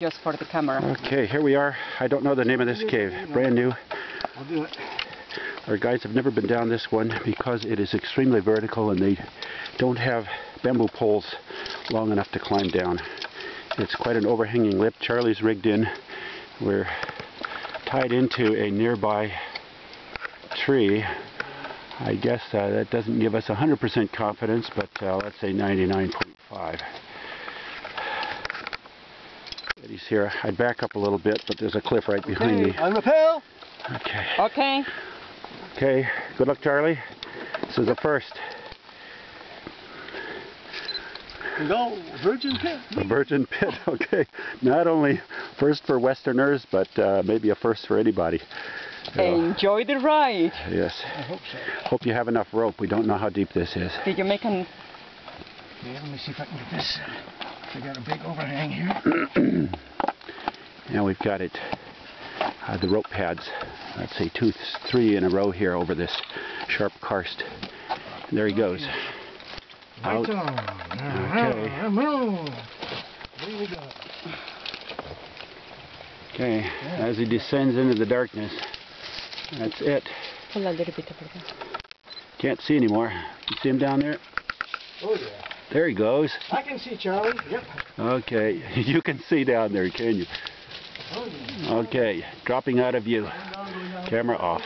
Just for the camera. Okay, here we are. I don't know the name of this cave. Brand new. I'll do it. Our guides have never been down this one because it is extremely vertical and they don't have bamboo poles long enough to climb down. It's quite an overhanging lip. Charlie's rigged in. We're tied into a nearby tree. I guess that doesn't give us 100% confidence, but let's say 99.5. Eddie's here. I'd back up a little bit, but there's a cliff right behind me. On rappel. Okay. Okay. Okay. Good luck, Charlie. This is the first. Go, virgin pit. A virgin pit. Okay. Not only first for Westerners, but maybe a first for anybody. Enjoy the ride. Yes. I hope so. Hope you have enough rope. We don't know how deep this is. Did you make an... Okay, let me see if I can get this. We got a big overhang here. Now we've got it. The rope pads. Let's say 2, 3 in a row here over this sharp karst. And there he goes. Out. Okay. There we go. Okay. As he descends into the darkness. That's it. Pull a little bit over there. Can't see anymore. You see him down there? Oh yeah. There he goes. I can see Charlie. Yep. Okay. You can see down there, can you? Oh, yeah. Okay. Dropping out of view. Camera off.